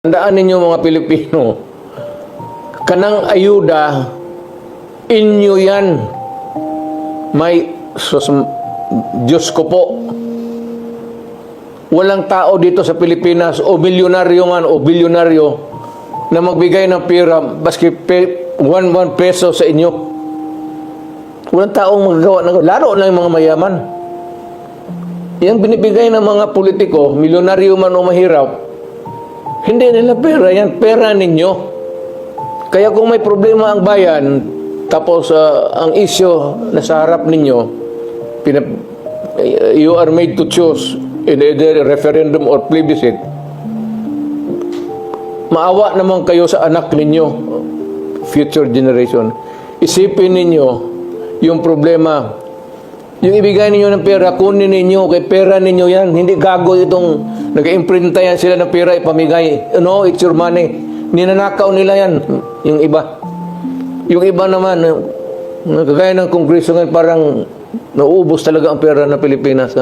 Tandaan ninyo mga Pilipino, kanang ayuda, inyo yan. Diyos ko po, walang tao dito sa Pilipinas o milyonaryo man o bilyonaryo na magbigay ng pera baski 1 peso sa inyo. Walang taong magagawa ng lalo na yung mga mayaman. Yung binibigay ng mga politiko, milyonaryo man o mahirap, hindi nila pera yan, pera ninyo. Kaya kung may problema ang bayan, tapos ang issue na sa harap ninyo, you are made to choose in either referendum or plebiscite, maawa naman kayo sa anak ninyo, future generation. Isipin ninyo yung problema. Yung ibigay ninyo ng pera, kunin ninyo, kay pera ninyo yan. Hindi gago itong nag-imprinta yan sila ng pera, ipamigay. No, it's your money. Ninanakaw nila yan, yung iba. Yung iba naman, nagkagaya ng kongreso ngayon, parang nauubos talaga ang pera ng Pilipinas.